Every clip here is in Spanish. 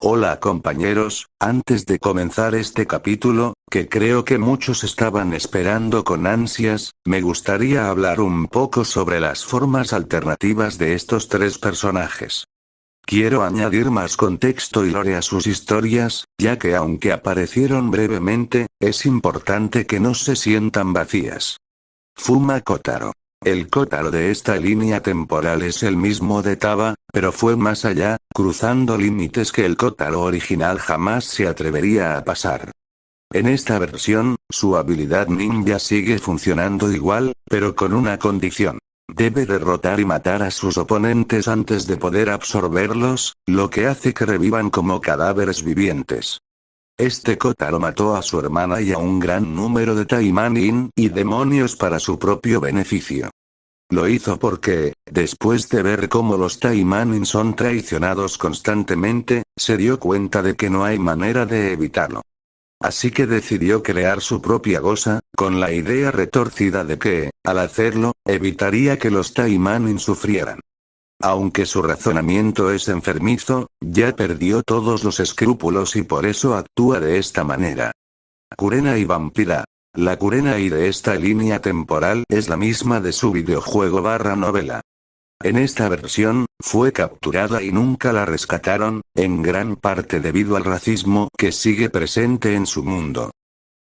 Hola compañeros, antes de comenzar este capítulo, que creo que muchos estaban esperando con ansias, me gustaría hablar un poco sobre las formas alternativas de estos tres personajes. Quiero añadir más contexto y lore a sus historias, ya que aunque aparecieron brevemente, es importante que no se sientan vacías. Fuma Kotaro. El Kotaro de esta línea temporal es el mismo de Taba, pero fue más allá, cruzando límites que el Kotaro original jamás se atrevería a pasar. En esta versión, su habilidad ninja sigue funcionando igual, pero con una condición. Debe derrotar y matar a sus oponentes antes de poder absorberlos, lo que hace que revivan como cadáveres vivientes. Este Kotaro mató a su hermana y a un gran número de Taimanin y demonios para su propio beneficio. Lo hizo porque, después de ver cómo los Taimanin son traicionados constantemente, se dio cuenta de que no hay manera de evitarlo. Así que decidió crear su propia gosa, con la idea retorcida de que, al hacerlo, evitaría que los Taimanin sufrieran. Aunque su razonamiento es enfermizo, ya perdió todos los escrúpulos y por eso actúa de esta manera. Kurenai Vampira. La Kurenai de esta línea temporal es la misma de su videojuego/novela. En esta versión, fue capturada y nunca la rescataron, en gran parte debido al racismo que sigue presente en su mundo.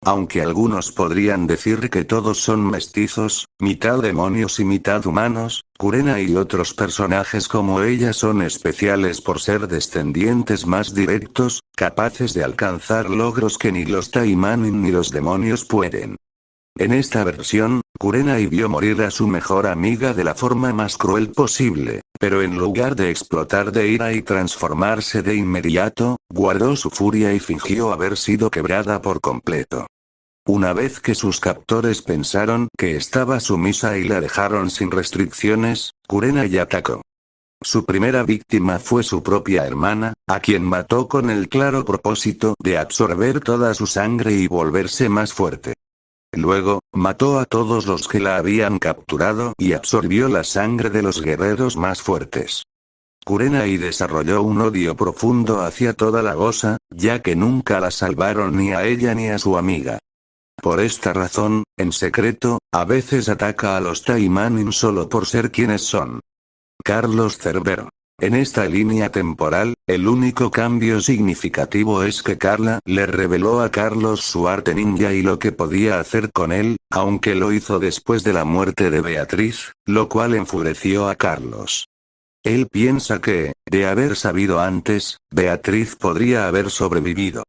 Aunque algunos podrían decir que todos son mestizos, mitad demonios y mitad humanos, Kurenai y otros personajes como ella son especiales por ser descendientes más directos, capaces de alcanzar logros que ni los Taimanin ni los demonios pueden. En esta versión, Kurenai vio morir a su mejor amiga de la forma más cruel posible, pero en lugar de explotar de ira y transformarse de inmediato, guardó su furia y fingió haber sido quebrada por completo. Una vez que sus captores pensaron que estaba sumisa y la dejaron sin restricciones, Kurenai atacó. Su primera víctima fue su propia hermana, a quien mató con el claro propósito de absorber toda su sangre y volverse más fuerte. Luego, mató a todos los que la habían capturado y absorbió la sangre de los guerreros más fuertes. Kurenai desarrolló un odio profundo hacia toda la gosa, ya que nunca la salvaron ni a ella ni a su amiga. Por esta razón, en secreto, a veces ataca a los Taimanin solo por ser quienes son. Carlos Cerbero. En esta línea temporal, el único cambio significativo es que Carla le reveló a Carlos su arte ninja y lo que podía hacer con él, aunque lo hizo después de la muerte de Beatriz, lo cual enfureció a Carlos. Él piensa que, de haber sabido antes, Beatriz podría haber sobrevivido.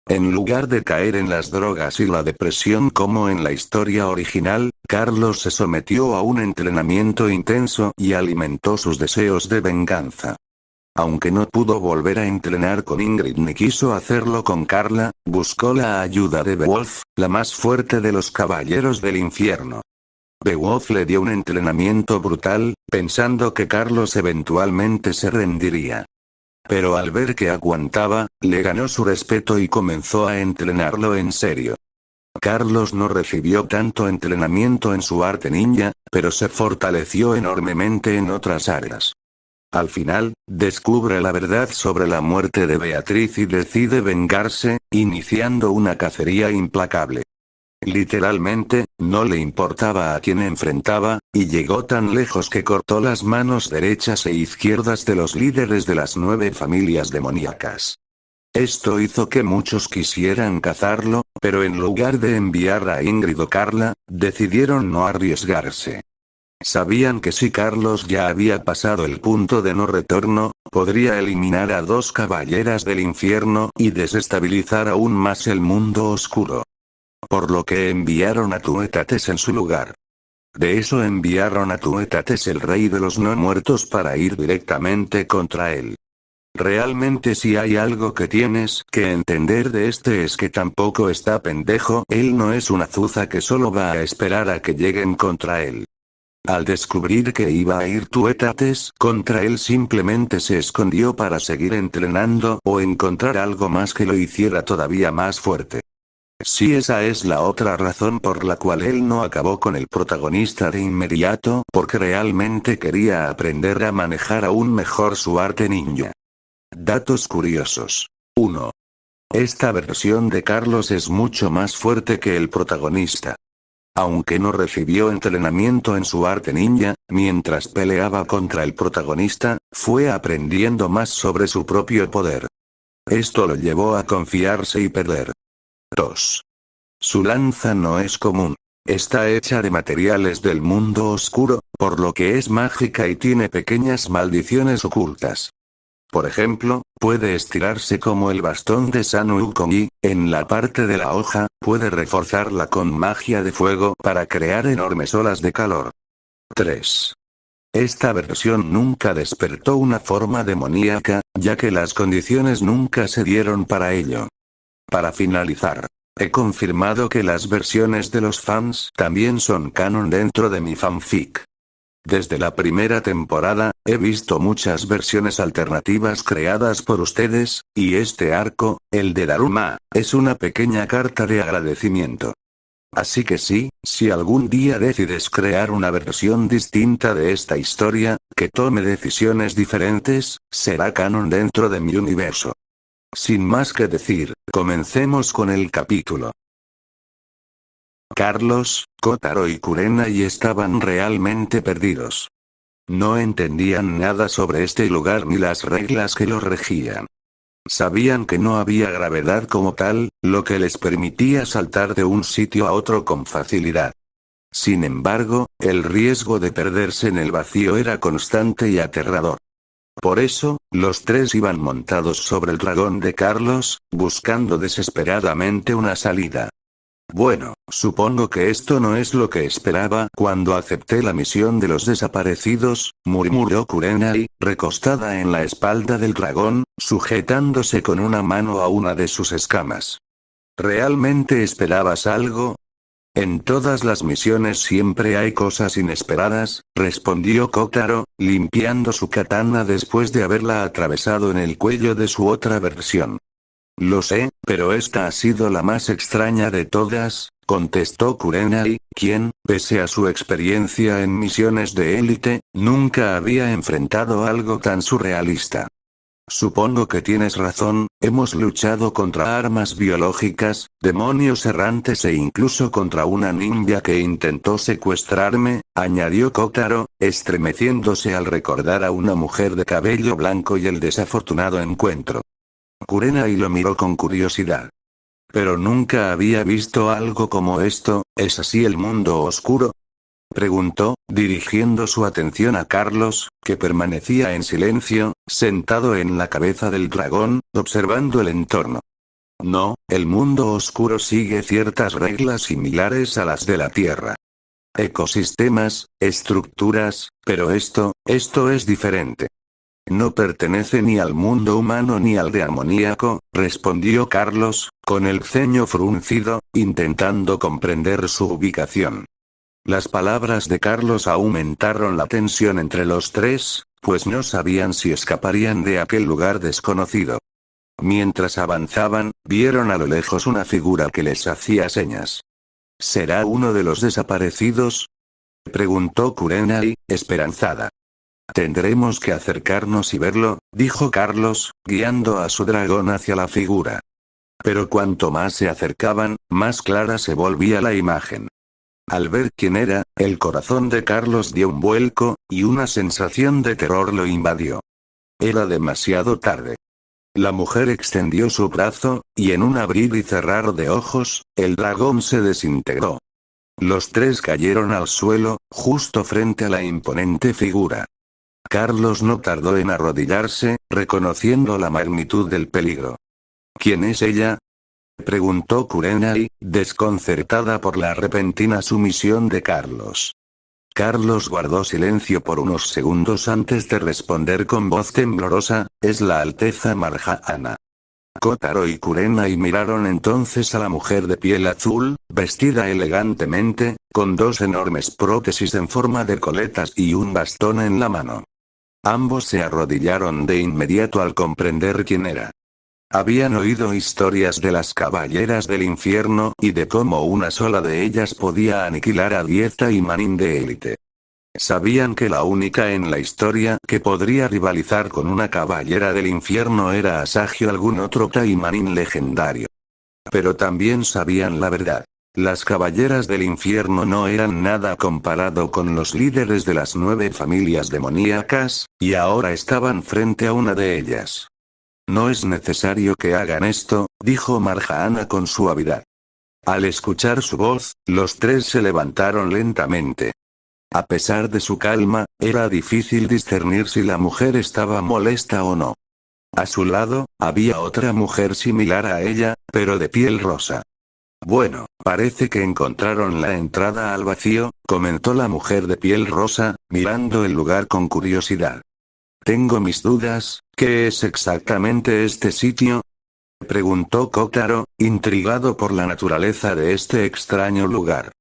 En lugar de caer en las drogas y la depresión como en la historia original, Carlos se sometió a un entrenamiento intenso y alimentó sus deseos de venganza. Aunque no pudo volver a entrenar con Ingrid ni quiso hacerlo con Carla, buscó la ayuda de Beowulf, la más fuerte de los caballeros del infierno. Beowulf le dio un entrenamiento brutal, pensando que Carlos eventualmente se rendiría. Pero al ver que aguantaba, le ganó su respeto y comenzó a entrenarlo en serio. Carlos no recibió tanto entrenamiento en su arte ninja, pero se fortaleció enormemente en otras áreas. Al final, descubre la verdad sobre la muerte de Beatriz y decide vengarse, iniciando una cacería implacable. Literalmente, no le importaba a quién enfrentaba, y llegó tan lejos que cortó las manos derechas e izquierdas de los líderes de las 9 familias demoníacas. Esto hizo que muchos quisieran cazarlo, pero en lugar de enviar a Ingrid o Carla, decidieron no arriesgarse. Sabían que si Carlos ya había pasado el punto de no retorno, podría eliminar a 2 caballeras del infierno y desestabilizar aún más el mundo oscuro. Por lo que enviaron a Tuetates en su lugar. De eso enviaron a Tuetates el rey de los no muertos para ir directamente contra él. Realmente si hay algo que tienes que entender de este es que tampoco está pendejo, él no es una zuza que solo va a esperar a que lleguen contra él. Al descubrir que iba a ir Tuetates contra él simplemente se escondió para seguir entrenando o encontrar algo más que lo hiciera todavía más fuerte. Sí, esa es la otra razón por la cual él no acabó con el protagonista de inmediato, porque realmente quería aprender a manejar aún mejor su arte ninja. Datos curiosos. 1. Esta versión de Carlos es mucho más fuerte que el protagonista. Aunque no recibió entrenamiento en su arte ninja, mientras peleaba contra el protagonista, fue aprendiendo más sobre su propio poder. Esto lo llevó a confiarse y perder. 2. Su lanza no es común. Está hecha de materiales del mundo oscuro, por lo que es mágica y tiene pequeñas maldiciones ocultas. Por ejemplo, puede estirarse como el bastón de San Wukong y, en la parte de la hoja, puede reforzarla con magia de fuego para crear enormes olas de calor. 3. Esta versión nunca despertó una forma demoníaca, ya que las condiciones nunca se dieron para ello. Para finalizar, he confirmado que las versiones de los fans también son canon dentro de mi fanfic. Desde la primera temporada, he visto muchas versiones alternativas creadas por ustedes, y este arco, el de Daruma, es una pequeña carta de agradecimiento. Así que sí, si algún día decides crear una versión distinta de esta historia, que tome decisiones diferentes, será canon dentro de mi universo. Sin más que decir, comencemos con el capítulo. Carlos, Kotaro y Kurenai estaban realmente perdidos. No entendían nada sobre este lugar ni las reglas que lo regían. Sabían que no había gravedad como tal, lo que les permitía saltar de un sitio a otro con facilidad. Sin embargo, el riesgo de perderse en el vacío era constante y aterrador. Por eso, los tres iban montados sobre el dragón de Carlos, buscando desesperadamente una salida. Bueno, supongo que esto no es lo que esperaba cuando acepté la misión de los desaparecidos, murmuró Kurenai, recostada en la espalda del dragón, sujetándose con una mano a una de sus escamas. ¿Realmente esperabas algo? En todas las misiones siempre hay cosas inesperadas, respondió Kotaro, limpiando su katana después de haberla atravesado en el cuello de su otra versión. Lo sé, pero esta ha sido la más extraña de todas, contestó Kurenai, quien, pese a su experiencia en misiones de élite, nunca había enfrentado algo tan surrealista. Supongo que tienes razón, hemos luchado contra armas biológicas, demonios errantes e incluso contra una ninja que intentó secuestrarme, añadió Kotaro, estremeciéndose al recordar a una mujer de cabello blanco y el desafortunado encuentro. Kurenai lo miró con curiosidad. Pero nunca había visto algo como esto, ¿es así el mundo oscuro? Preguntó, dirigiendo su atención a Carlos, que permanecía en silencio, sentado en la cabeza del dragón, observando el entorno. No, el mundo oscuro sigue ciertas reglas similares a las de la Tierra. Ecosistemas, estructuras, pero esto es diferente. No pertenece ni al mundo humano ni al demoníaco, respondió Carlos, con el ceño fruncido, intentando comprender su ubicación. Las palabras de Carlos aumentaron la tensión entre los tres, pues no sabían si escaparían de aquel lugar desconocido. Mientras avanzaban, vieron a lo lejos una figura que les hacía señas. ¿Será uno de los desaparecidos?, preguntó Kurenai, esperanzada. Tendremos que acercarnos y verlo, dijo Carlos, guiando a su dragón hacia la figura. Pero cuanto más se acercaban, más clara se volvía la imagen. Al ver quién era, el corazón de Carlos dio un vuelco, y una sensación de terror lo invadió. Era demasiado tarde. La mujer extendió su brazo, y en un abrir y cerrar de ojos, el dragón se desintegró. Los tres cayeron al suelo, justo frente a la imponente figura. Carlos no tardó en arrodillarse, reconociendo la magnitud del peligro. ¿Quién es ella?, preguntó Kurenai, desconcertada por la repentina sumisión de Carlos. Carlos guardó silencio por unos segundos antes de responder con voz temblorosa, es la Alteza Marjana. Kotaro y Kurenai miraron entonces a la mujer de piel azul, vestida elegantemente, con dos enormes prótesis en forma de coletas y un bastón en la mano. Ambos se arrodillaron de inmediato al comprender quién era. Habían oído historias de las caballeras del infierno y de cómo una sola de ellas podía aniquilar a 10 Taimanin de élite. Sabían que la única en la historia que podría rivalizar con una caballera del infierno era Asagio, algún otro Taimanin legendario. Pero también sabían la verdad. Las caballeras del infierno no eran nada comparado con los líderes de las 9 familias demoníacas, y ahora estaban frente a una de ellas. No es necesario que hagan esto, dijo Marjana con suavidad. Al escuchar su voz, los 3 se levantaron lentamente. A pesar de su calma, era difícil discernir si la mujer estaba molesta o no. A su lado, había otra mujer similar a ella, pero de piel rosa. Bueno, parece que encontraron la entrada al vacío, comentó la mujer de piel rosa, mirando el lugar con curiosidad. Tengo mis dudas, ¿qué es exactamente este sitio? Preguntó Kotaro, intrigado por la naturaleza de este extraño lugar.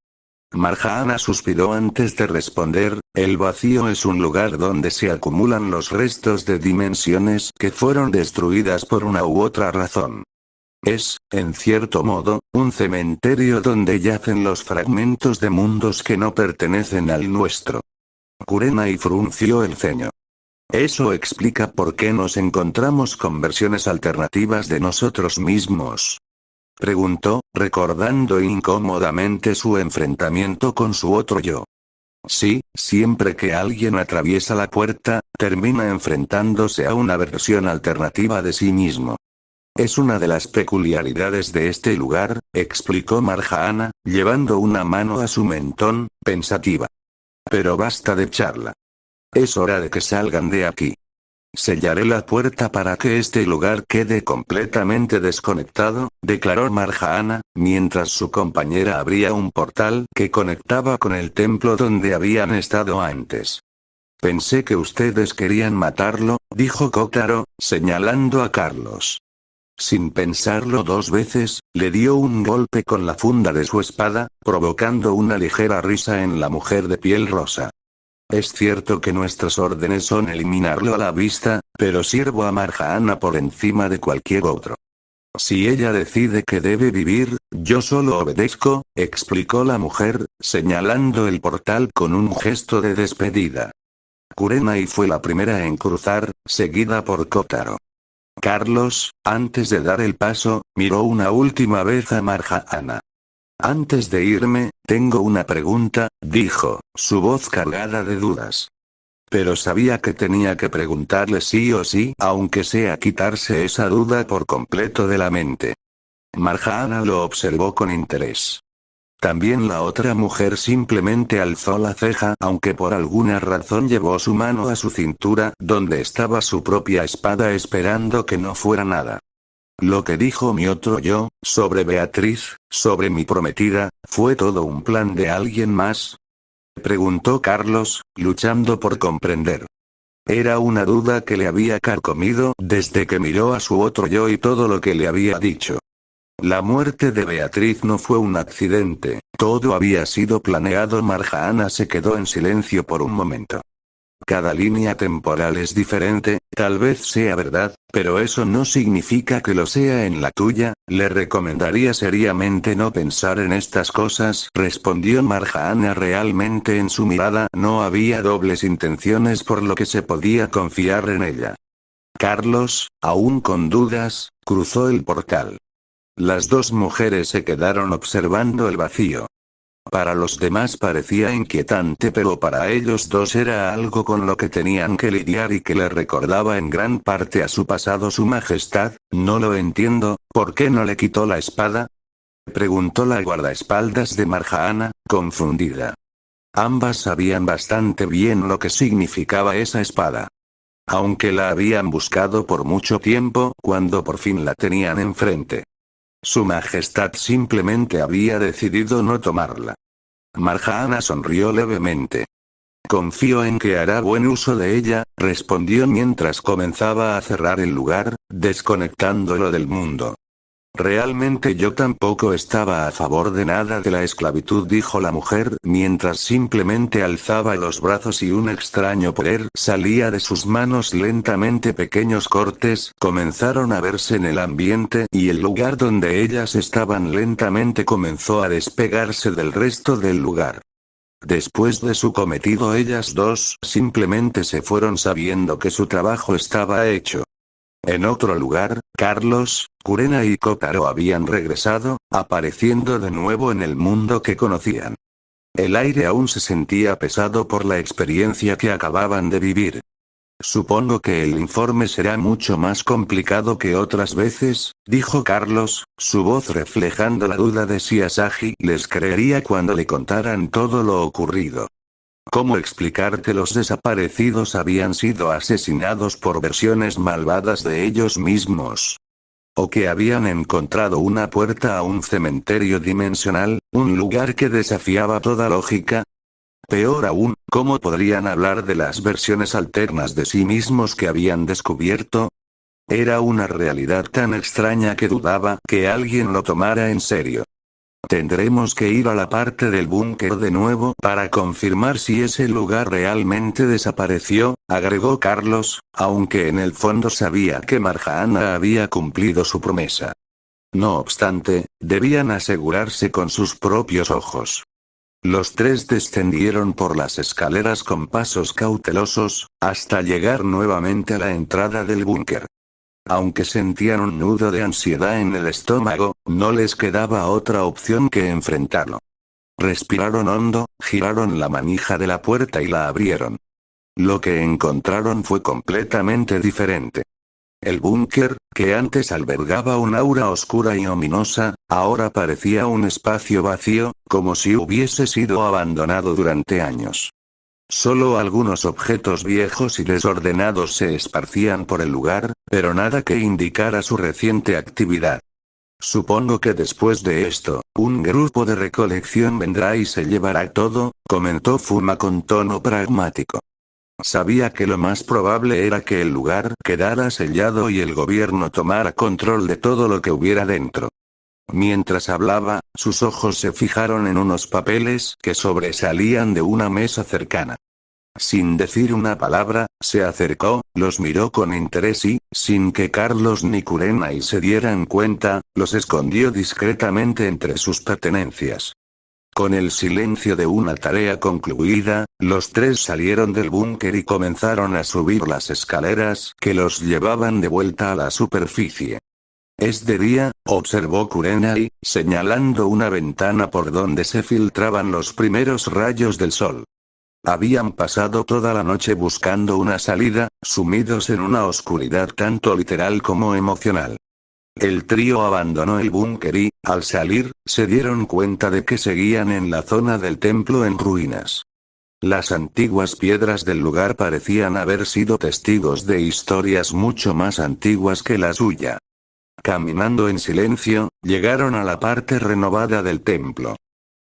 Marjana suspiró antes de responder, el vacío es un lugar donde se acumulan los restos de dimensiones que fueron destruidas por una u otra razón. Es, en cierto modo, un cementerio donde yacen los fragmentos de mundos que no pertenecen al nuestro. Kurenai frunció el ceño. Eso explica por qué nos encontramos con versiones alternativas de nosotros mismos. Preguntó, recordando incómodamente su enfrentamiento con su otro yo. Sí, siempre que alguien atraviesa la puerta, termina enfrentándose a una versión alternativa de sí mismo. Es una de las peculiaridades de este lugar, explicó Marjana, llevando una mano a su mentón, pensativa. Pero basta de charla. Es hora de que salgan de aquí. Sellaré la puerta para que este lugar quede completamente desconectado, declaró Marjana, mientras su compañera abría un portal que conectaba con el templo donde habían estado antes. Pensé que ustedes querían matarlo, dijo Kotaro, señalando a Carlos. Sin pensarlo 2 veces, le dio un golpe con la funda de su espada, provocando una ligera risa en la mujer de piel rosa. Es cierto que nuestras órdenes son eliminarlo a la vista, pero sirvo a Marjana por encima de cualquier otro. Si ella decide que debe vivir, yo solo obedezco, explicó la mujer, señalando el portal con un gesto de despedida. Kurenai fue la primera en cruzar, seguida por Kotaro. Carlos, antes de dar el paso, miró una última vez a Marjana. Antes de irme, tengo una pregunta, dijo, su voz cargada de dudas. Pero sabía que tenía que preguntarle sí o sí, aunque sea quitarse esa duda por completo de la mente. Marjana lo observó con interés. También la otra mujer simplemente alzó la ceja, aunque por alguna razón llevó su mano a su cintura, donde estaba su propia espada, esperando que no fuera nada. Lo que dijo mi otro yo, sobre Beatriz, sobre mi prometida, ¿fue todo un plan de alguien más? Preguntó Carlos, luchando por comprender. Era una duda que le había carcomido desde que miró a su otro yo y todo lo que le había dicho. La muerte de Beatriz no fue un accidente, todo había sido planeado. Marjana se quedó en silencio por un momento. Cada línea temporal es diferente, tal vez sea verdad, pero eso no significa que lo sea en la tuya. Le recomendaría seriamente no pensar en estas cosas, respondió Marjana. Realmente en su mirada no había dobles intenciones, por lo que se podía confiar en ella. Carlos, aún con dudas, cruzó el portal. Las 2 mujeres se quedaron observando el vacío. Para los demás parecía inquietante, pero para ellos 2 era algo con lo que tenían que lidiar y que le recordaba en gran parte a su pasado. Su majestad, no lo entiendo, ¿por qué no le quitó la espada? Preguntó la guardaespaldas de Marjana, confundida. Ambas sabían bastante bien lo que significaba esa espada. Aunque la habían buscado por mucho tiempo, cuando por fin la tenían enfrente. Su majestad simplemente había decidido no tomarla. Marjana sonrió levemente. Confío en que hará buen uso de ella, respondió mientras comenzaba a cerrar el lugar, desconectándolo del mundo. Realmente yo tampoco estaba a favor de nada de la esclavitud, dijo la mujer, mientras simplemente alzaba los brazos y un extraño poder salía de sus manos lentamente. Pequeños cortes comenzaron a verse en el ambiente y el lugar donde ellas estaban lentamente comenzó a despegarse del resto del lugar. Después de su cometido ellas dos simplemente se fueron sabiendo que su trabajo estaba hecho. En otro lugar, Carlos, Kurena y Kotaro habían regresado, apareciendo de nuevo en el mundo que conocían. El aire aún se sentía pesado por la experiencia que acababan de vivir. Supongo que el informe será mucho más complicado que otras veces, dijo Carlos, su voz reflejando la duda de si Asahi les creería cuando le contaran todo lo ocurrido. ¿Cómo explicar que los desaparecidos habían sido asesinados por versiones malvadas de ellos mismos? ¿O que habían encontrado una puerta a un cementerio dimensional, un lugar que desafiaba toda lógica? Peor aún, ¿cómo podrían hablar de las versiones alternas de sí mismos que habían descubierto? Era una realidad tan extraña que dudaba que alguien lo tomara en serio. Tendremos que ir a la parte del búnker de nuevo para confirmar si ese lugar realmente desapareció, agregó Carlos, aunque en el fondo sabía que Marjana había cumplido su promesa. No obstante, debían asegurarse con sus propios ojos. Los tres descendieron por las escaleras con pasos cautelosos, hasta llegar nuevamente a la entrada del búnker. Aunque sentían un nudo de ansiedad en el estómago, no les quedaba otra opción que enfrentarlo. Respiraron hondo, giraron la manija de la puerta y la abrieron. Lo que encontraron fue completamente diferente. El búnker, que antes albergaba un aura oscura y ominosa, ahora parecía un espacio vacío, como si hubiese sido abandonado durante años. Solo algunos objetos viejos y desordenados se esparcían por el lugar, pero nada que indicara su reciente actividad. Supongo que después de esto, un grupo de recolección vendrá y se llevará todo, comentó Fuma con tono pragmático. Sabía que lo más probable era que el lugar quedara sellado y el gobierno tomara control de todo lo que hubiera dentro. Mientras hablaba, sus ojos se fijaron en unos papeles que sobresalían de una mesa cercana. Sin decir una palabra, se acercó, los miró con interés y, sin que Carlos ni Kurenai se dieran cuenta, los escondió discretamente entre sus pertenencias. Con el silencio de una tarea concluida, los tres salieron del búnker y comenzaron a subir las escaleras que los llevaban de vuelta a la superficie. Es de día, observó Kurenai, señalando una ventana por donde se filtraban los primeros rayos del sol. Habían pasado toda la noche buscando una salida, sumidos en una oscuridad tanto literal como emocional. El trío abandonó el búnker y, al salir, se dieron cuenta de que seguían en la zona del templo en ruinas. Las antiguas piedras del lugar parecían haber sido testigos de historias mucho más antiguas que la suya. Caminando en silencio, llegaron a la parte renovada del templo.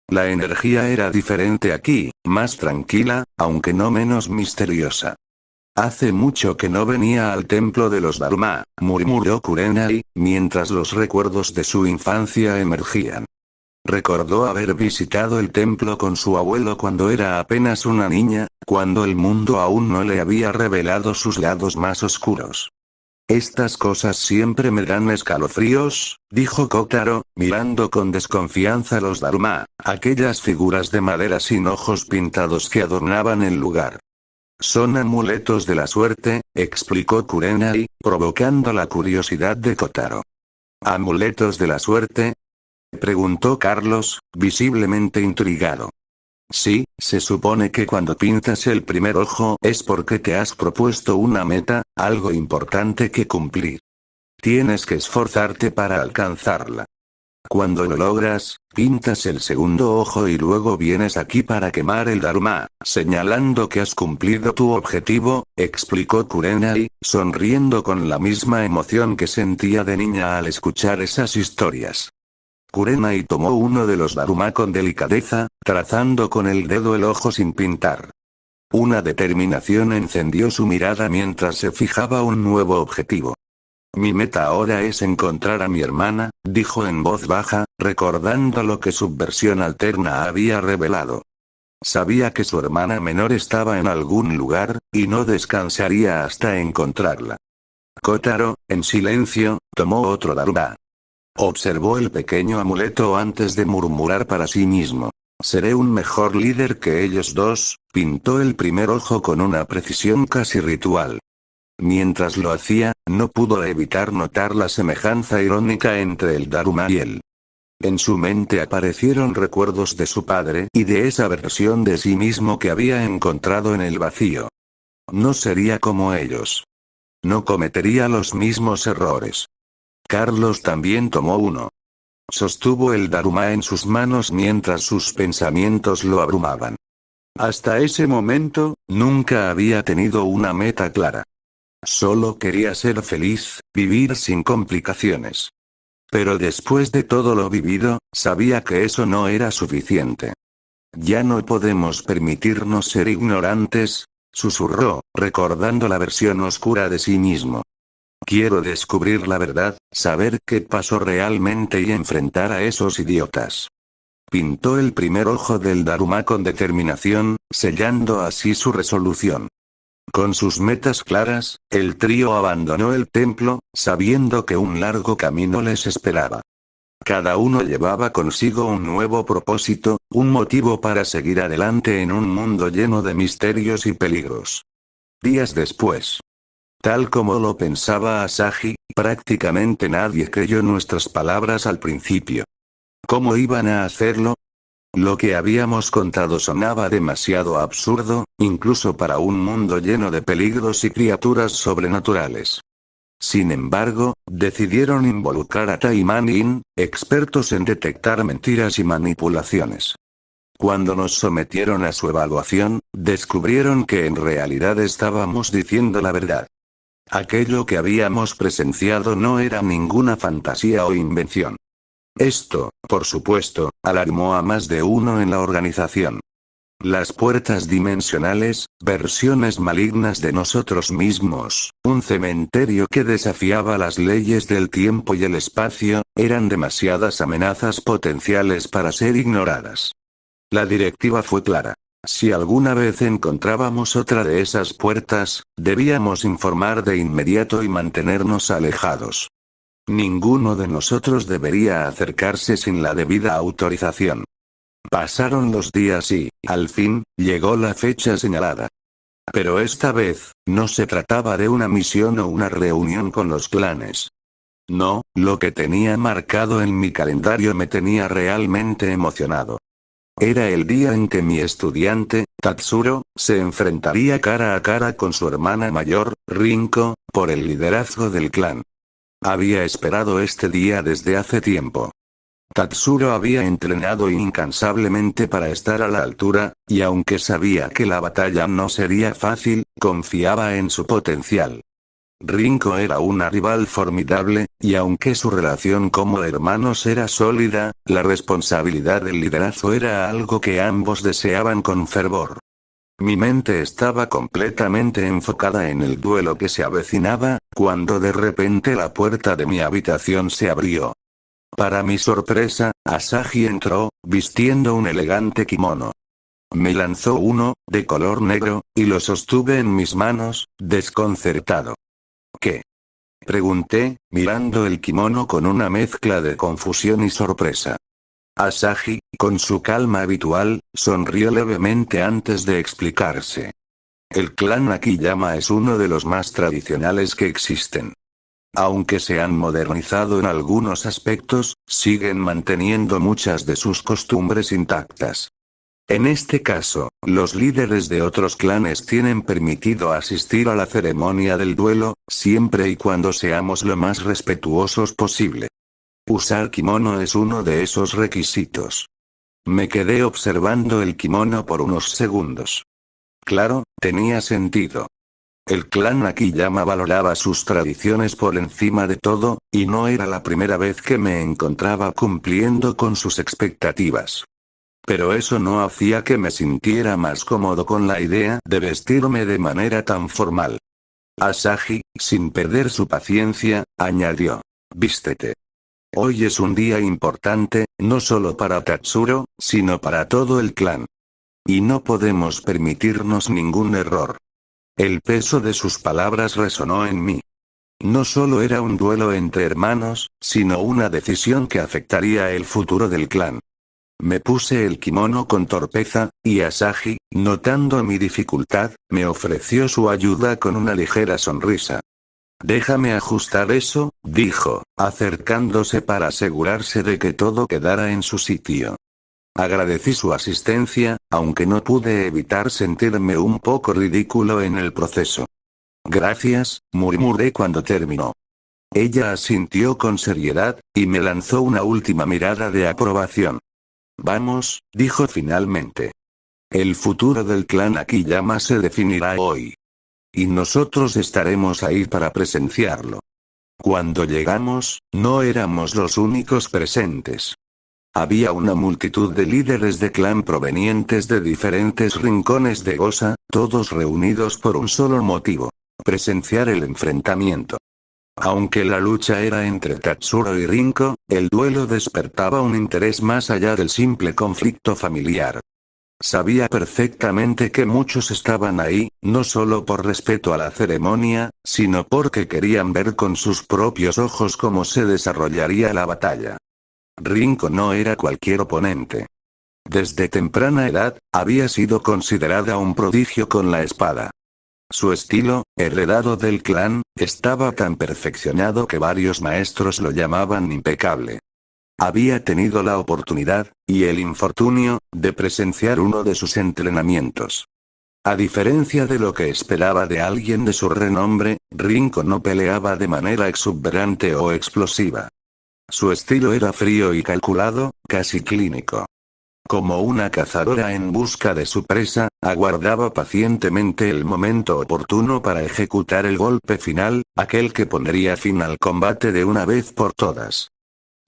La energía era diferente aquí, más tranquila, aunque no menos misteriosa. Hace mucho que no venía al templo de los Dharma, murmuró Kurenai, mientras los recuerdos de su infancia emergían. Recordó haber visitado el templo con su abuelo cuando era apenas una niña, cuando el mundo aún no le había revelado sus lados más oscuros. Estas cosas siempre me dan escalofríos, dijo Kotaro, mirando con desconfianza los Dharma, aquellas figuras de madera sin ojos pintados que adornaban el lugar. Son amuletos de la suerte, explicó Kurenai, provocando la curiosidad de Kotaro. ¿Amuletos de la suerte?, preguntó Carlos, visiblemente intrigado. Sí, se supone que cuando pintas el primer ojo es porque te has propuesto una meta, algo importante que cumplir. Tienes que esforzarte para alcanzarla. Cuando lo logras, pintas el segundo ojo y luego vienes aquí para quemar el Dharma, señalando que has cumplido tu objetivo, explicó Kurenai, sonriendo con la misma emoción que sentía de niña al escuchar esas historias. Kurenai tomó uno de los Dharma con delicadeza, trazando con el dedo el ojo sin pintar. Una determinación encendió su mirada mientras se fijaba un nuevo objetivo. Mi meta ahora es encontrar a mi hermana, dijo en voz baja, recordando lo que su versión alterna había revelado. Sabía que su hermana menor estaba en algún lugar, y no descansaría hasta encontrarla. Kotaro, en silencio, tomó otro Dharma. Observó el pequeño amuleto antes de murmurar para sí mismo. Seré un mejor líder que ellos dos, pintó el primer ojo con una precisión casi ritual. Mientras lo hacía, no pudo evitar notar la semejanza irónica entre el Daruma y él. En su mente aparecieron recuerdos de su padre y de esa versión de sí mismo que había encontrado en el vacío. No sería como ellos. No cometería los mismos errores. Carlos también tomó uno. Sostuvo el Daruma en sus manos mientras sus pensamientos lo abrumaban. Hasta ese momento, nunca había tenido una meta clara. Solo quería ser feliz, vivir sin complicaciones. Pero después de todo lo vivido, sabía que eso no era suficiente. Ya no podemos permitirnos ser ignorantes, susurró, recordando la versión oscura de sí mismo. Quiero descubrir la verdad, saber qué pasó realmente y enfrentar a esos idiotas. Pintó el primer ojo del Daruma con determinación, sellando así su resolución. Con sus metas claras, el trío abandonó el templo, sabiendo que un largo camino les esperaba. Cada uno llevaba consigo un nuevo propósito, un motivo para seguir adelante en un mundo lleno de misterios y peligros. Días después. Tal como lo pensaba Asahi, prácticamente nadie creyó nuestras palabras al principio. ¿Cómo iban a hacerlo? Lo que habíamos contado sonaba demasiado absurdo, incluso para un mundo lleno de peligros y criaturas sobrenaturales. Sin embargo, decidieron involucrar a Taiman In, expertos en detectar mentiras y manipulaciones. Cuando nos sometieron a su evaluación, descubrieron que en realidad estábamos diciendo la verdad. Aquello que habíamos presenciado no era ninguna fantasía o invención. Esto, por supuesto, alarmó a más de uno en la organización. Las puertas dimensionales, versiones malignas de nosotros mismos, un cementerio que desafiaba las leyes del tiempo y el espacio, eran demasiadas amenazas potenciales para ser ignoradas. La directiva fue clara. Si alguna vez encontrábamos otra de esas puertas, debíamos informar de inmediato y mantenernos alejados. Ninguno de nosotros debería acercarse sin la debida autorización. Pasaron los días y, al fin, llegó la fecha señalada. Pero esta vez, no se trataba de una misión o una reunión con los clanes. No, lo que tenía marcado en mi calendario me tenía realmente emocionado. Era el día en que mi estudiante, Tatsuro, se enfrentaría cara a cara con su hermana mayor, Rinko, por el liderazgo del clan. Había esperado este día desde hace tiempo. Tatsuro había entrenado incansablemente para estar a la altura, y aunque sabía que la batalla no sería fácil, confiaba en su potencial. Rinko era una rival formidable, y aunque su relación como hermanos era sólida, la responsabilidad del liderazgo era algo que ambos deseaban con fervor. Mi mente estaba completamente enfocada en el duelo que se avecinaba, cuando de repente la puerta de mi habitación se abrió. Para mi sorpresa, Asahi entró, vistiendo un elegante kimono. Me lanzó uno, de color negro, y lo sostuve en mis manos, desconcertado. ¿Qué? Pregunté, mirando el kimono con una mezcla de confusión y sorpresa. Asahi, con su calma habitual, sonrió levemente antes de explicarse. El clan Akiyama es uno de los más tradicionales que existen. Aunque se han modernizado en algunos aspectos, siguen manteniendo muchas de sus costumbres intactas. En este caso, los líderes de otros clanes tienen permitido asistir a la ceremonia del duelo, siempre y cuando seamos lo más respetuosos posible. Usar kimono es uno de esos requisitos. Me quedé observando el kimono por unos segundos. Claro, tenía sentido. El clan Akiyama valoraba sus tradiciones por encima de todo, y no era la primera vez que me encontraba cumpliendo con sus expectativas. Pero eso no hacía que me sintiera más cómodo con la idea de vestirme de manera tan formal. Asahi, sin perder su paciencia, añadió: vístete. Hoy es un día importante, no solo para Tatsuro, sino para todo el clan. Y no podemos permitirnos ningún error. El peso de sus palabras resonó en mí. No solo era un duelo entre hermanos, sino una decisión que afectaría el futuro del clan. Me puse el kimono con torpeza, y Asahi, notando mi dificultad, me ofreció su ayuda con una ligera sonrisa. Déjame ajustar eso, dijo, acercándose para asegurarse de que todo quedara en su sitio. Agradecí su asistencia, aunque no pude evitar sentirme un poco ridículo en el proceso. Gracias, murmuré cuando terminó. Ella asintió con seriedad, y me lanzó una última mirada de aprobación. Vamos, dijo finalmente. El futuro del clan Akiyama se definirá hoy. Y nosotros estaremos ahí para presenciarlo. Cuando llegamos, no éramos los únicos presentes. Había una multitud de líderes de clan provenientes de diferentes rincones de Gosa, todos reunidos por un solo motivo: presenciar el enfrentamiento. Aunque la lucha era entre Tatsuro y Rinko, el duelo despertaba un interés más allá del simple conflicto familiar. Sabía perfectamente que muchos estaban ahí, no solo por respeto a la ceremonia, sino porque querían ver con sus propios ojos cómo se desarrollaría la batalla. Rinko no era cualquier oponente. Desde temprana edad, había sido considerada un prodigio con la espada. Su estilo, heredado del clan, estaba tan perfeccionado que varios maestros lo llamaban impecable. Había tenido la oportunidad, y el infortunio, de presenciar uno de sus entrenamientos. A diferencia de lo que esperaba de alguien de su renombre, Rinko no peleaba de manera exuberante o explosiva. Su estilo era frío y calculado, casi clínico. Como una cazadora en busca de su presa, aguardaba pacientemente el momento oportuno para ejecutar el golpe final, aquel que pondría fin al combate de una vez por todas.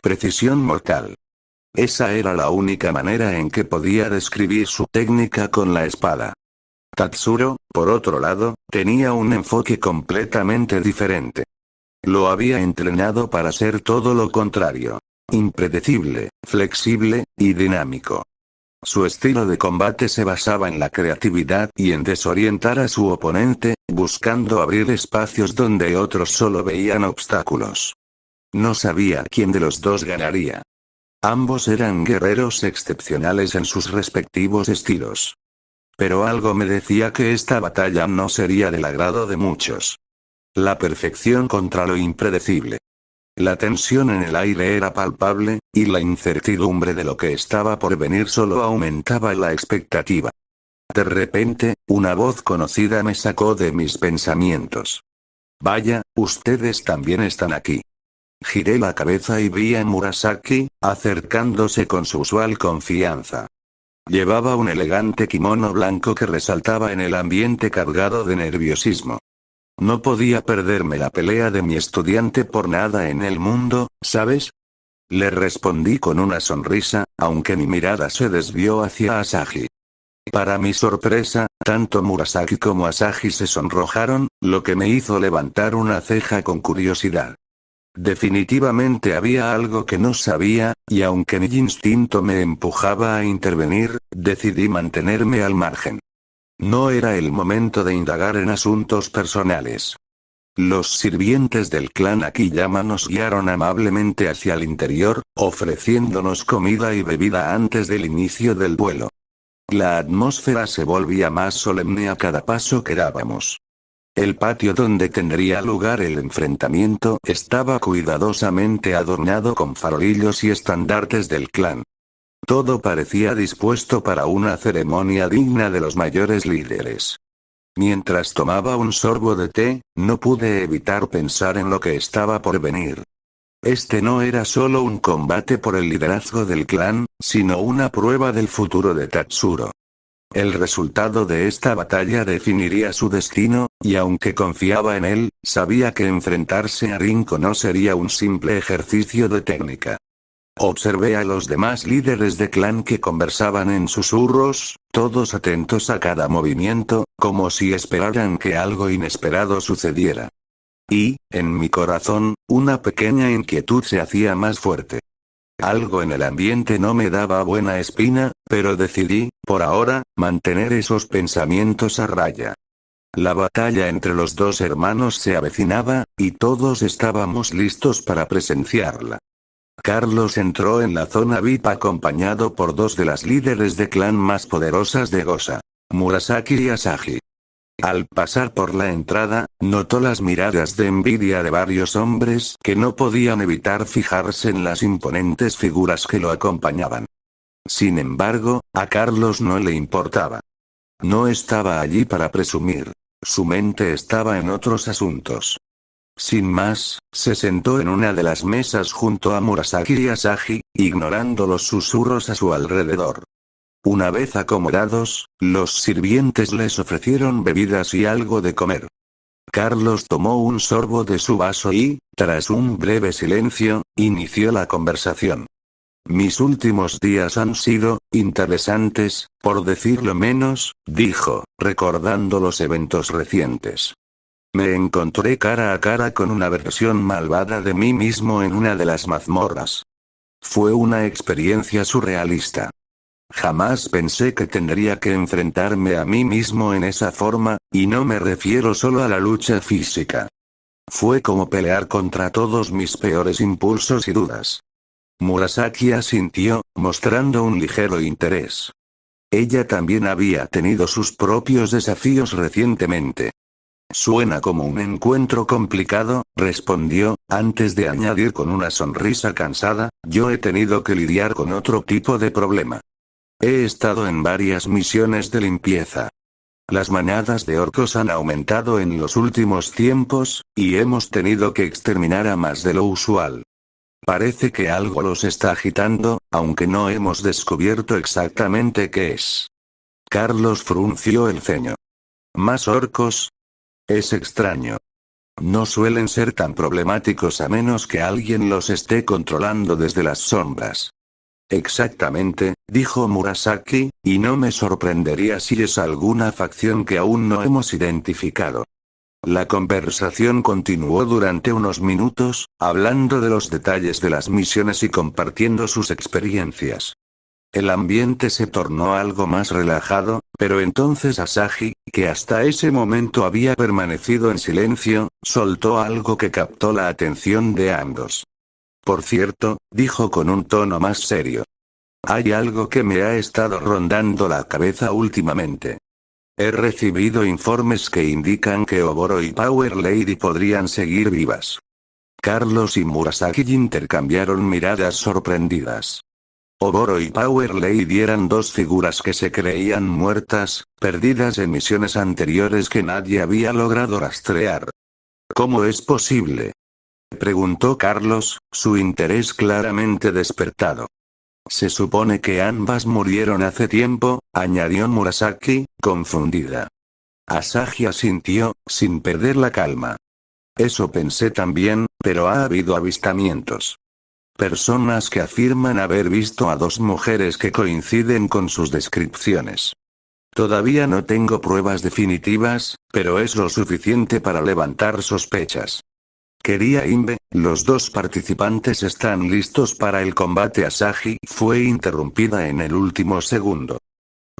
Precisión mortal. Esa era la única manera en que podía describir su técnica con la espada. Tatsuro, por otro lado, tenía un enfoque completamente diferente. Lo había entrenado para ser todo lo contrario. Impredecible, flexible, y dinámico. Su estilo de combate se basaba en la creatividad y en desorientar a su oponente, buscando abrir espacios donde otros solo veían obstáculos. No sabía quién de los dos ganaría. Ambos eran guerreros excepcionales en sus respectivos estilos. Pero algo me decía que esta batalla no sería del agrado de muchos. La perfección contra lo impredecible. La tensión en el aire era palpable, y la incertidumbre de lo que estaba por venir solo aumentaba la expectativa. De repente, una voz conocida me sacó de mis pensamientos. Vaya, ustedes también están aquí. Giré la cabeza y vi a Murasaki, acercándose con su usual confianza. Llevaba un elegante kimono blanco que resaltaba en el ambiente cargado de nerviosismo. No podía perderme la pelea de mi estudiante por nada en el mundo, ¿sabes? Le respondí con una sonrisa, aunque mi mirada se desvió hacia Asahi. Para mi sorpresa, tanto Murasaki como Asahi se sonrojaron, lo que me hizo levantar una ceja con curiosidad. Definitivamente había algo que no sabía, y aunque mi instinto me empujaba a intervenir, decidí mantenerme al margen. No era el momento de indagar en asuntos personales. Los sirvientes del clan Akiyama nos guiaron amablemente hacia el interior, ofreciéndonos comida y bebida antes del inicio del duelo. La atmósfera se volvía más solemne a cada paso que dábamos. El patio donde tendría lugar el enfrentamiento estaba cuidadosamente adornado con farolillos y estandartes del clan. Todo parecía dispuesto para una ceremonia digna de los mayores líderes. Mientras tomaba un sorbo de té, no pude evitar pensar en lo que estaba por venir. Este no era solo un combate por el liderazgo del clan, sino una prueba del futuro de Tatsuro. El resultado de esta batalla definiría su destino, y aunque confiaba en él, sabía que enfrentarse a Rinko no sería un simple ejercicio de técnica. Observé a los demás líderes de clan que conversaban en susurros, todos atentos a cada movimiento, como si esperaran que algo inesperado sucediera. Y, en mi corazón, una pequeña inquietud se hacía más fuerte. Algo en el ambiente no me daba buena espina, pero decidí, por ahora, mantener esos pensamientos a raya. La batalla entre los dos hermanos se avecinaba, y todos estábamos listos para presenciarla. Carlos entró en la zona VIP acompañado por dos de las líderes de clan más poderosas de Gosa, Murasaki y Asahi. Al pasar por la entrada, notó las miradas de envidia de varios hombres que no podían evitar fijarse en las imponentes figuras que lo acompañaban. Sin embargo, a Carlos no le importaba. No estaba allí para presumir. Su mente estaba en otros asuntos. Sin más, se sentó en una de las mesas junto a Murasaki y Asahi, ignorando los susurros a su alrededor. Una vez acomodados, los sirvientes les ofrecieron bebidas y algo de comer. Carlos tomó un sorbo de su vaso y, tras un breve silencio, inició la conversación. Mis últimos días han sido interesantes, por decirlo menos, dijo, recordando los eventos recientes. Me encontré cara a cara con una versión malvada de mí mismo en una de las mazmorras. Fue una experiencia surrealista. Jamás pensé que tendría que enfrentarme a mí mismo en esa forma, y no me refiero solo a la lucha física. Fue como pelear contra todos mis peores impulsos y dudas. Murasaki asintió, mostrando un ligero interés. Ella también había tenido sus propios desafíos recientemente. Suena como un encuentro complicado, respondió, antes de añadir con una sonrisa cansada, yo he tenido que lidiar con otro tipo de problema. He estado en varias misiones de limpieza. Las manadas de orcos han aumentado en los últimos tiempos, y hemos tenido que exterminar a más de lo usual. Parece que algo los está agitando, aunque no hemos descubierto exactamente qué es. Carlos frunció el ceño. ¿Más orcos? Es extraño. No suelen ser tan problemáticos a menos que alguien los esté controlando desde las sombras. Exactamente, dijo Murasaki, y no me sorprendería si es alguna facción que aún no hemos identificado. La conversación continuó durante unos minutos, hablando de los detalles de las misiones y compartiendo sus experiencias. El ambiente se tornó algo más relajado, pero entonces Asahi, que hasta ese momento había permanecido en silencio, soltó algo que captó la atención de ambos. Por cierto, dijo con un tono más serio. Hay algo que me ha estado rondando la cabeza últimamente. He recibido informes que indican que Oboro y Power Lady podrían seguir vivas. Carlos y Murasaki intercambiaron miradas sorprendidas. Oboro y Power Lady eran dos figuras que se creían muertas, perdidas en misiones anteriores que nadie había logrado rastrear. ¿Cómo es posible?, preguntó Carlos, su interés claramente despertado. Se supone que ambas murieron hace tiempo, añadió Murasaki, confundida. Asahi asintió, sin perder la calma. Eso pensé también, pero ha habido avistamientos. Personas que afirman haber visto a dos mujeres que coinciden con sus descripciones. Todavía no tengo pruebas definitivas, pero es lo suficiente para levantar sospechas. Quería Imbe, los dos participantes están listos para el combate. Asahi fue interrumpida en el último segundo.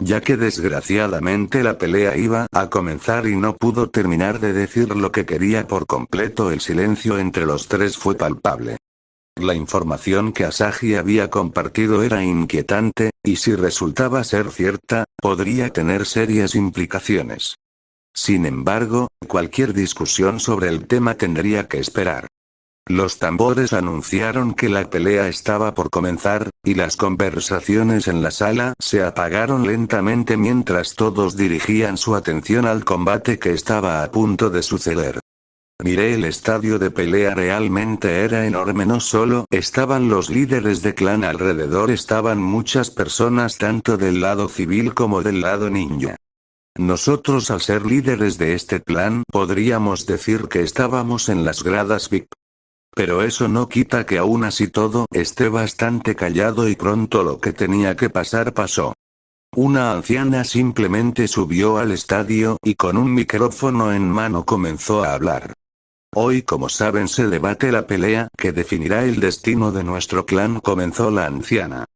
Ya que desgraciadamente la pelea iba a comenzar y no pudo terminar de decir lo que quería por completo, el silencio entre los tres fue palpable. La información que Asahi había compartido era inquietante, y si resultaba ser cierta, podría tener serias implicaciones. Sin embargo, cualquier discusión sobre el tema tendría que esperar. Los tambores anunciaron que la pelea estaba por comenzar, y las conversaciones en la sala se apagaron lentamente mientras todos dirigían su atención al combate que estaba a punto de suceder. Miré el estadio de pelea, realmente era enorme. No solo estaban los líderes de clan alrededor, estaban muchas personas tanto del lado civil como del lado ninja. Nosotros, al ser líderes de este clan, podríamos decir que estábamos en las gradas VIP. Pero eso no quita que aún así todo esté bastante callado, y pronto lo que tenía que pasar pasó. Una anciana simplemente subió al estadio y con un micrófono en mano comenzó a hablar. Hoy, como saben, se debate la pelea que definirá el destino de nuestro clan, comenzó la anciana.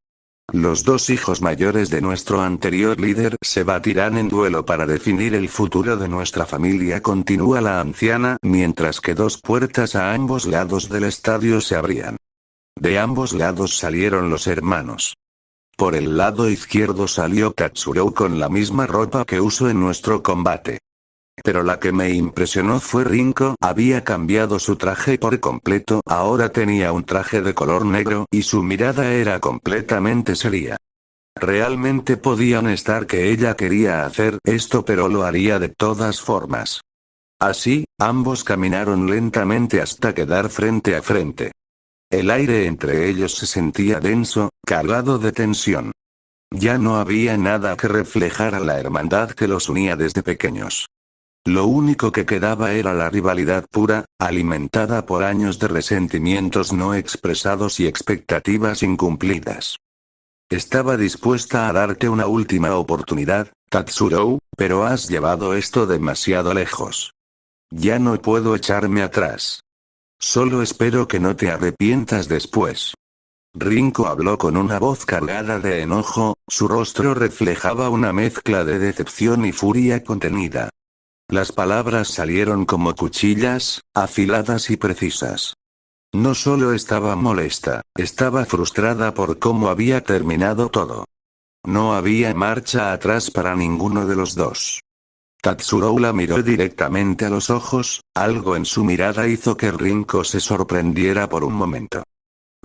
Los dos hijos mayores de nuestro anterior líder se batirán en duelo para definir el futuro de nuestra familia, continúa la anciana, mientras que dos puertas a ambos lados del estadio se abrían. De ambos lados salieron los hermanos. Por el lado izquierdo salió Tatsurou con la misma ropa que uso en nuestro combate. Pero la que me impresionó fue Rinko. Había cambiado su traje por completo. Ahora tenía un traje de color negro y su mirada era completamente seria. Realmente podían estar que ella quería hacer esto, pero lo haría de todas formas. Así, ambos caminaron lentamente hasta quedar frente a frente. El aire entre ellos se sentía denso, cargado de tensión. Ya no había nada que reflejara la hermandad que los unía desde pequeños. Lo único que quedaba era la rivalidad pura, alimentada por años de resentimientos no expresados y expectativas incumplidas. Estaba dispuesta a darte una última oportunidad, Tatsurou, pero has llevado esto demasiado lejos. Ya no puedo echarme atrás. Solo espero que no te arrepientas después. Rinko habló con una voz cargada de enojo, su rostro reflejaba una mezcla de decepción y furia contenida. Las palabras salieron como cuchillas, afiladas y precisas. No solo estaba molesta, estaba frustrada por cómo había terminado todo. No había marcha atrás para ninguno de los dos. Tatsurou la miró directamente a los ojos, algo en su mirada hizo que Rinko se sorprendiera por un momento.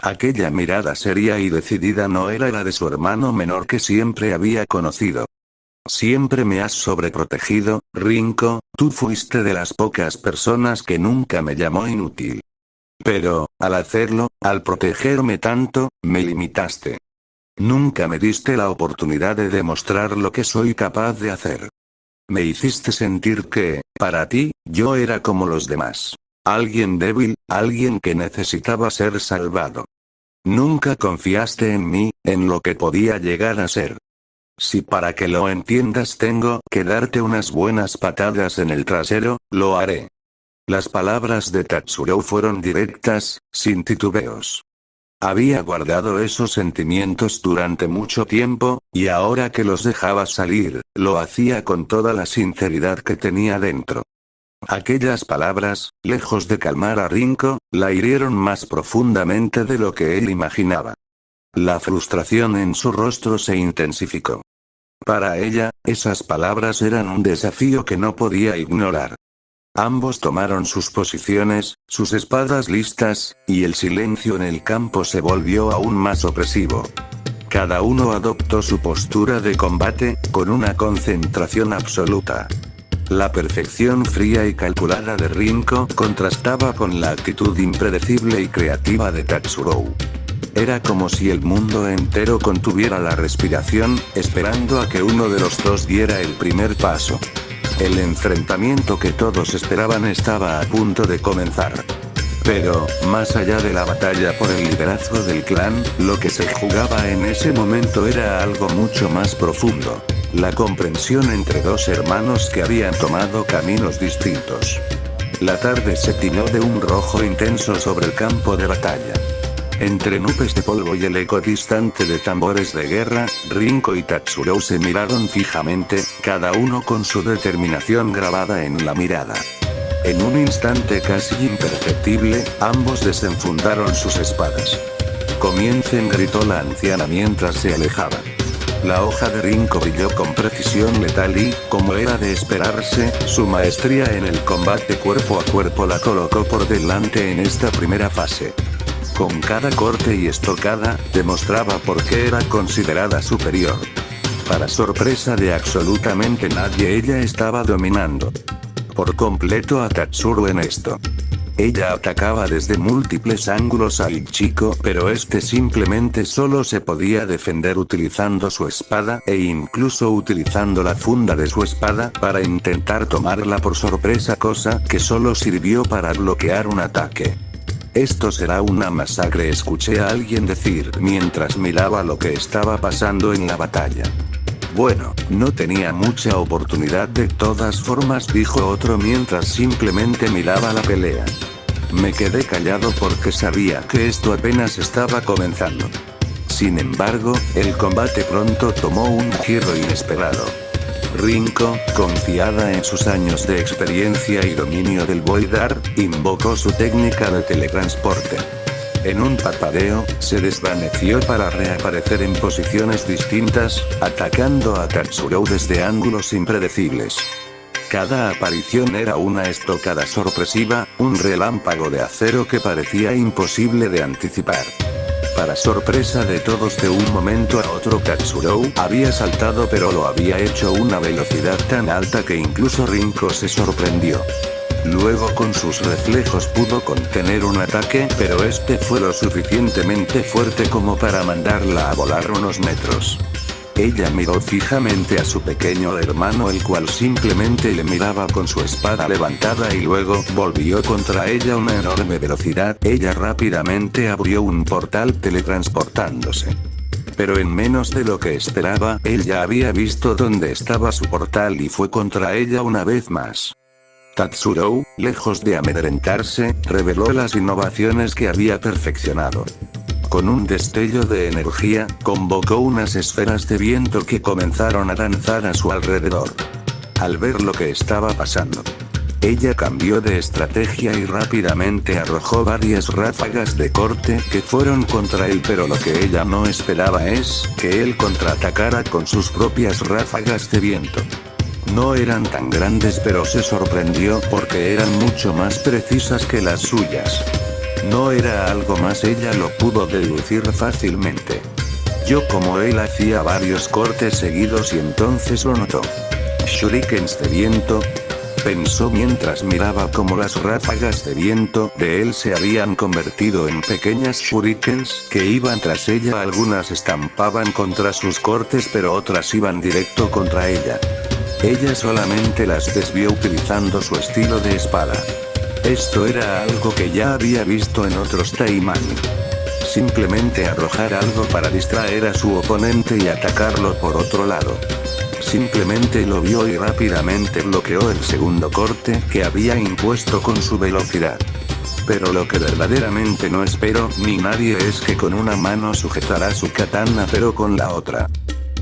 Aquella mirada seria y decidida no era la de su hermano menor que siempre había conocido. Siempre me has sobreprotegido, Rinko, tú fuiste de las pocas personas que nunca me llamó inútil. Pero, al hacerlo, al protegerme tanto, me limitaste. Nunca me diste la oportunidad de demostrar lo que soy capaz de hacer. Me hiciste sentir que, para ti, yo era como los demás. Alguien débil, alguien que necesitaba ser salvado. Nunca confiaste en mí, en lo que podía llegar a ser. Si para que lo entiendas tengo que darte unas buenas patadas en el trasero, lo haré. Las palabras de Tatsurou fueron directas, sin titubeos. Había guardado esos sentimientos durante mucho tiempo, y ahora que los dejaba salir, lo hacía con toda la sinceridad que tenía dentro. Aquellas palabras, lejos de calmar a Rinko, la hirieron más profundamente de lo que él imaginaba. La frustración en su rostro se intensificó. Para ella, esas palabras eran un desafío que no podía ignorar. Ambos tomaron sus posiciones, sus espadas listas, y el silencio en el campo se volvió aún más opresivo. Cada uno adoptó su postura de combate, con una concentración absoluta. La perfección fría y calculada de Rinko contrastaba con la actitud impredecible y creativa de Tatsurou. Era como si el mundo entero contuviera la respiración, esperando a que uno de los dos diera el primer paso. El enfrentamiento que todos esperaban estaba a punto de comenzar. Pero, más allá de la batalla por el liderazgo del clan, lo que se jugaba en ese momento era algo mucho más profundo. La comprensión entre dos hermanos que habían tomado caminos distintos. La tarde se tiñó de un rojo intenso sobre el campo de batalla. Entre nubes de polvo y el eco distante de tambores de guerra, Rinko y Tatsurou se miraron fijamente, cada uno con su determinación grabada en la mirada. En un instante casi imperceptible, ambos desenfundaron sus espadas. Comiencen, gritó la anciana mientras se alejaban. La hoja de Rinko brilló con precisión letal y, como era de esperarse, su maestría en el combate cuerpo a cuerpo la colocó por delante en esta primera fase. Con cada corte y estocada, demostraba por qué era considerada superior. Para sorpresa de absolutamente nadie, ella estaba dominando por completo a Tatsuru en esto. Ella atacaba desde múltiples ángulos al chico, pero este simplemente solo se podía defender utilizando su espada, e incluso utilizando la funda de su espada para intentar tomarla por sorpresa, cosa que solo sirvió para bloquear un ataque. Esto será una masacre, escuché a alguien decir mientras miraba lo que estaba pasando en la batalla. Bueno, no tenía mucha oportunidad de todas formas, dijo otro mientras simplemente miraba la pelea. Me quedé callado porque sabía que esto apenas estaba comenzando. Sin embargo, el combate pronto tomó un giro inesperado. Rinko, confiada en sus años de experiencia y dominio del Void Art, invocó su técnica de teletransporte. En un parpadeo, se desvaneció para reaparecer en posiciones distintas, atacando a Tatsurou desde ángulos impredecibles. Cada aparición era una estocada sorpresiva, un relámpago de acero que parecía imposible de anticipar. Para sorpresa de todos, de un momento a otro Tatsurou había saltado, pero lo había hecho a una velocidad tan alta que incluso Rinko se sorprendió. Luego con sus reflejos pudo contener un ataque, pero este fue lo suficientemente fuerte como para mandarla a volar unos metros. Ella miró fijamente a su pequeño hermano, el cual simplemente le miraba con su espada levantada, y luego volvió contra ella a una enorme velocidad. Ella rápidamente abrió un portal teletransportándose. Pero en menos de lo que esperaba, él ya había visto dónde estaba su portal y fue contra ella una vez más. Tatsurou, lejos de amedrentarse, reveló las innovaciones que había perfeccionado. Con un destello de energía, convocó unas esferas de viento que comenzaron a danzar a su alrededor. Al ver lo que estaba pasando, ella cambió de estrategia y rápidamente arrojó varias ráfagas de corte que fueron contra él, pero lo que ella no esperaba es que él contraatacara con sus propias ráfagas de viento. No eran tan grandes, pero se sorprendió porque eran mucho más precisas que las suyas. No era algo más, ella lo pudo deducir fácilmente. Yo como él hacía varios cortes seguidos y entonces lo notó. Shurikens de viento, pensó mientras miraba cómo las ráfagas de viento de él se habían convertido en pequeñas shurikens que iban tras ella. Algunas estampaban contra sus cortes, pero otras iban directo contra ella. Ella solamente las desvió utilizando su estilo de espada. Esto era algo que ya había visto en otros Taimani. Simplemente arrojar algo para distraer a su oponente y atacarlo por otro lado. Simplemente lo vio y rápidamente bloqueó el segundo corte que había impuesto con su velocidad. Pero lo que verdaderamente no esperó ni nadie es que con una mano sujetará su katana, pero con la otra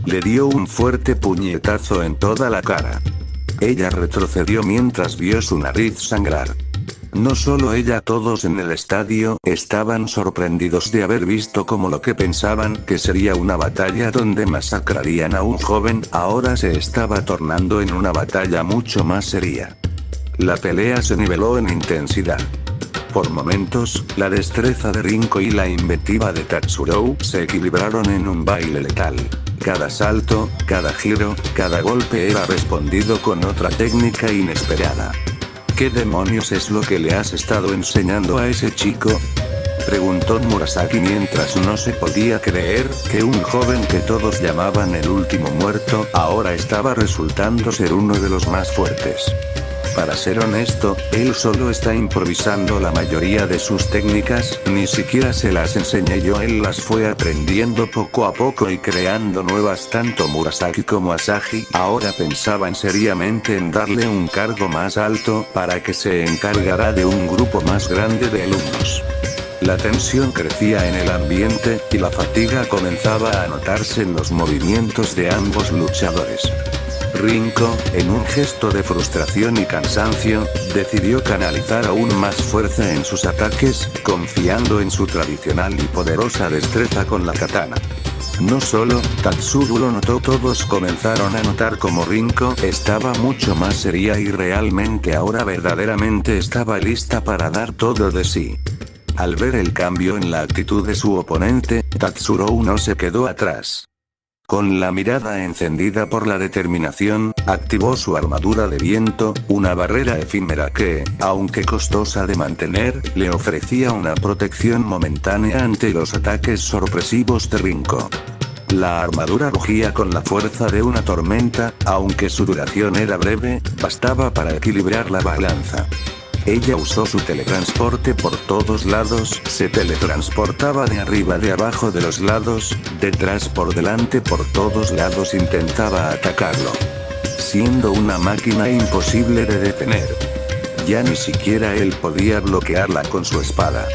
le dio un fuerte puñetazo en toda la cara. Ella retrocedió mientras vio su nariz sangrar. No solo ella, todos en el estadio estaban sorprendidos de haber visto cómo lo que pensaban que sería una batalla donde masacrarían a un joven, ahora se estaba tornando en una batalla mucho más seria. La pelea se niveló en intensidad. Por momentos, la destreza de Rinko y la inventiva de Tatsurou se equilibraron en un baile letal. Cada salto, cada giro, cada golpe era respondido con otra técnica inesperada. ¿Qué demonios es lo que le has estado enseñando a ese chico?, preguntó Murasaki mientras no se podía creer que un joven que todos llamaban el último muerto ahora estaba resultando ser uno de los más fuertes. Para ser honesto, él solo está improvisando la mayoría de sus técnicas, ni siquiera se las enseñé yo, él las fue aprendiendo poco a poco y creando nuevas. Tanto Murasaki como Asahi ahora pensaban seriamente en darle un cargo más alto para que se encargara de un grupo más grande de alumnos. La tensión crecía en el ambiente, y la fatiga comenzaba a notarse en los movimientos de ambos luchadores. Rinko, en un gesto de frustración y cansancio, decidió canalizar aún más fuerza en sus ataques, confiando en su tradicional y poderosa destreza con la katana. No solo Tatsuru lo notó, todos comenzaron a notar como Rinko estaba mucho más seria y realmente ahora verdaderamente estaba lista para dar todo de sí. Al ver el cambio en la actitud de su oponente, Tatsurou no se quedó atrás. Con la mirada encendida por la determinación, activó su armadura de viento, una barrera efímera que, aunque costosa de mantener, le ofrecía una protección momentánea ante los ataques sorpresivos de Rinko. La armadura rugía con la fuerza de una tormenta, aunque su duración era breve, bastaba para equilibrar la balanza. Ella usó su teletransporte por todos lados, se teletransportaba de arriba, de abajo, de los lados, detrás, por delante, por todos lados intentaba atacarlo. Siendo una máquina imposible de detener. Ya ni siquiera él podía bloquearla con su espada.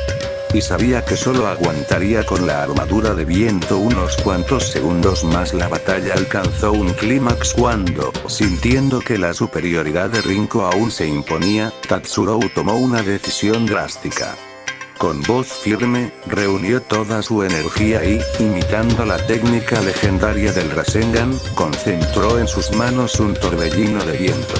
Y sabía que solo aguantaría con la armadura de viento unos cuantos segundos más. La batalla alcanzó un clímax cuando, sintiendo que la superioridad de Rinko aún se imponía, Tatsurou tomó una decisión drástica. Con voz firme, reunió toda su energía y, imitando la técnica legendaria del Rasengan, concentró en sus manos un torbellino de viento.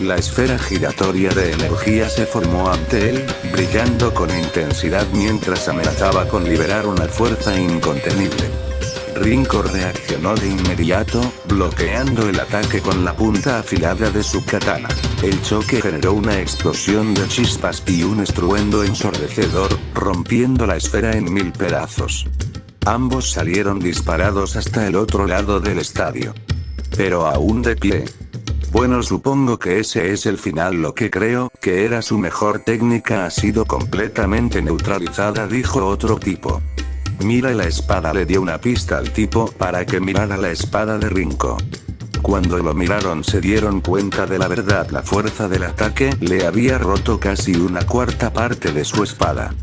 La esfera giratoria de energía se formó ante él, brillando con intensidad mientras amenazaba con liberar una fuerza incontenible. Rinko reaccionó de inmediato, bloqueando el ataque con la punta afilada de su katana. El choque generó una explosión de chispas y un estruendo ensordecedor, rompiendo la esfera en 1000 pedazos. Ambos salieron disparados hasta el otro lado del estadio. Pero aún de pie. Bueno, supongo que ese es el final. Lo que creo que era su mejor técnica ha sido completamente neutralizada, dijo otro tipo. Mira la espada, le dio una pista al tipo para que mirara la espada de Rinko. Cuando lo miraron se dieron cuenta de la verdad, la fuerza del ataque le había roto casi una cuarta parte de su espada.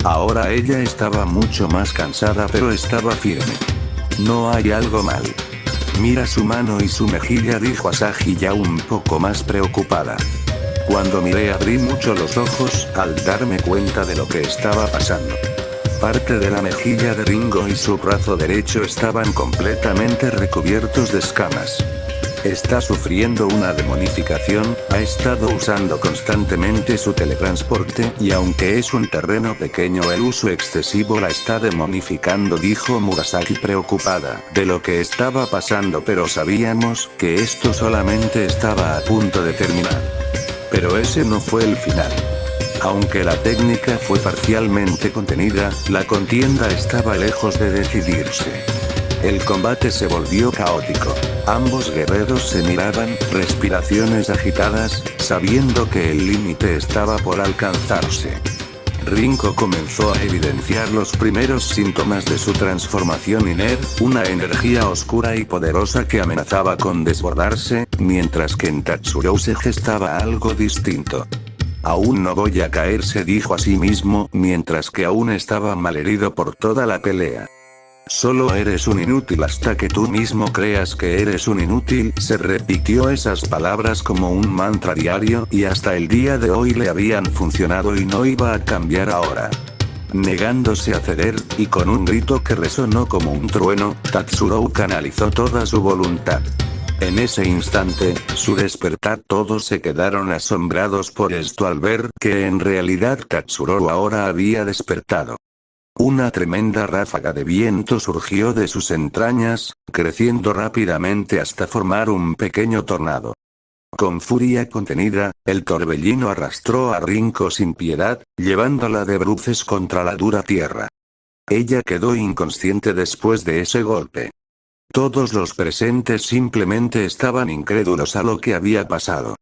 Ahora ella estaba mucho más cansada pero estaba firme. No hay algo mal. Mira su mano y su mejilla, dijo Asahi ya un poco más preocupada. Cuando miré abrí mucho los ojos al darme cuenta de lo que estaba pasando. Parte de la mejilla de Ringo y su brazo derecho estaban completamente recubiertos de escamas. Está sufriendo una demonificación, ha estado usando constantemente su teletransporte y aunque es un terreno pequeño el uso excesivo la está demonificando, dijo Murasaki preocupada de lo que estaba pasando, pero sabíamos que esto solamente estaba a punto de terminar. Pero ese no fue el final. Aunque la técnica fue parcialmente contenida, la contienda estaba lejos de decidirse. El combate se volvió caótico. Ambos guerreros se miraban, respiraciones agitadas, sabiendo que el límite estaba por alcanzarse. Rinko comenzó a evidenciar los primeros síntomas de su transformación Iner, una energía oscura y poderosa que amenazaba con desbordarse, mientras que en Tatsuro se gestaba algo distinto. Aún no voy a caer, se dijo a sí mismo, mientras que aún estaba malherido por toda la pelea. Solo eres un inútil hasta que tú mismo creas que eres un inútil, se repitió esas palabras como un mantra diario y hasta el día de hoy le habían funcionado y no iba a cambiar ahora. Negándose a ceder, y con un grito que resonó como un trueno, Tatsuro canalizó toda su voluntad. En ese instante, su despertar, todos se quedaron asombrados por esto al ver que en realidad Tatsuro ahora había despertado. Una tremenda ráfaga de viento surgió de sus entrañas, creciendo rápidamente hasta formar un pequeño tornado. Con furia contenida, el torbellino arrastró a Rinko sin piedad, llevándola de bruces contra la dura tierra. Ella quedó inconsciente después de ese golpe. Todos los presentes simplemente estaban incrédulos a lo que había pasado.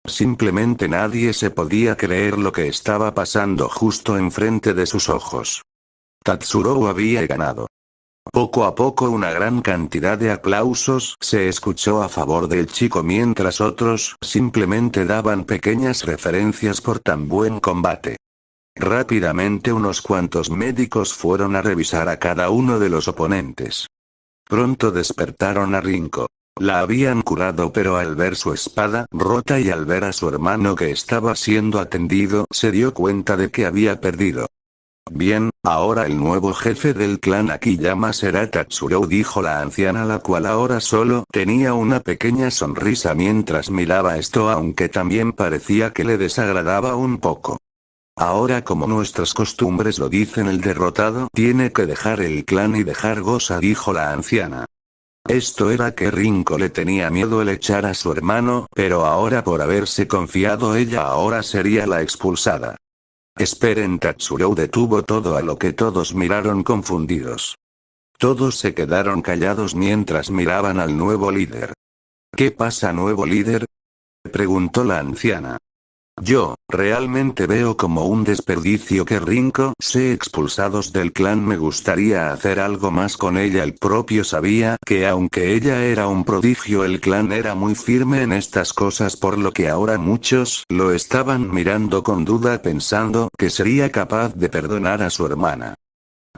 Simplemente nadie se podía creer lo que estaba pasando justo enfrente de sus ojos. Tatsuro había ganado. Poco a poco una gran cantidad de aplausos se escuchó a favor del chico mientras otros simplemente daban pequeñas referencias por tan buen combate. Rápidamente unos cuantos médicos fueron a revisar a cada uno de los oponentes. Pronto despertaron a Rinko. La habían curado, pero al ver su espada rota y al ver a su hermano que estaba siendo atendido se dio cuenta de que había perdido. Bien, ahora el nuevo jefe del clan Akiyama será Tatsuro, dijo la anciana, la cual ahora solo tenía una pequeña sonrisa mientras miraba esto, aunque también parecía que le desagradaba un poco. Ahora, como nuestras costumbres lo dicen, el derrotado tiene que dejar el clan y dejar goza, dijo la anciana. Esto era que Rinko le tenía miedo el echar a su hermano, pero ahora por haberse confiado ella ahora sería la expulsada. Esperen, Tatsuro detuvo todo, a lo que todos miraron confundidos. Todos se quedaron callados mientras miraban al nuevo líder. ¿Qué pasa, nuevo líder?, preguntó la anciana. Yo, realmente veo como un desperdicio que Rinko sea expulsados del clan. Me gustaría hacer algo más con ella. El propio sabía que aunque ella era un prodigio, el clan era muy firme en estas cosas, por lo que ahora muchos lo estaban mirando con duda pensando que sería capaz de perdonar a su hermana.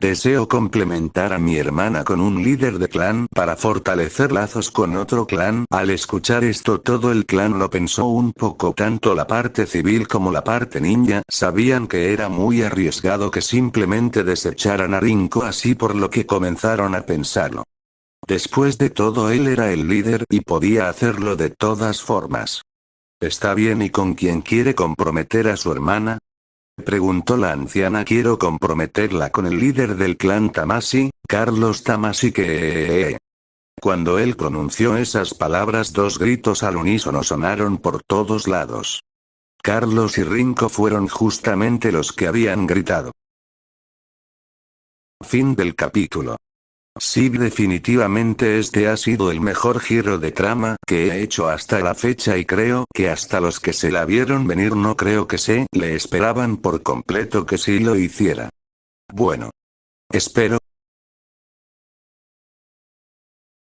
Deseo complementar a mi hermana con un líder de clan para fortalecer lazos con otro clan. Al escuchar esto todo el clan lo pensó un poco, tanto la parte civil como la parte ninja sabían que era muy arriesgado que simplemente desecharan a Rinko así, por lo que comenzaron a pensarlo. Después de todo él era el líder y podía hacerlo de todas formas. ¿Está bien? ¿Y con quién quiere comprometer a su hermana?, preguntó la anciana. Quiero comprometerla con el líder del clan Tamashii, Carlos Tamashii. Que cuando él pronunció esas palabras, dos gritos al unísono sonaron por todos lados. Carlos y Rinko fueron justamente los que habían gritado. Fin del capítulo. Sí, definitivamente este ha sido el mejor giro de trama que he hecho hasta la fecha, y creo que hasta los que se la vieron venir no creo que se le esperaban por completo que sí lo hiciera. Bueno, espero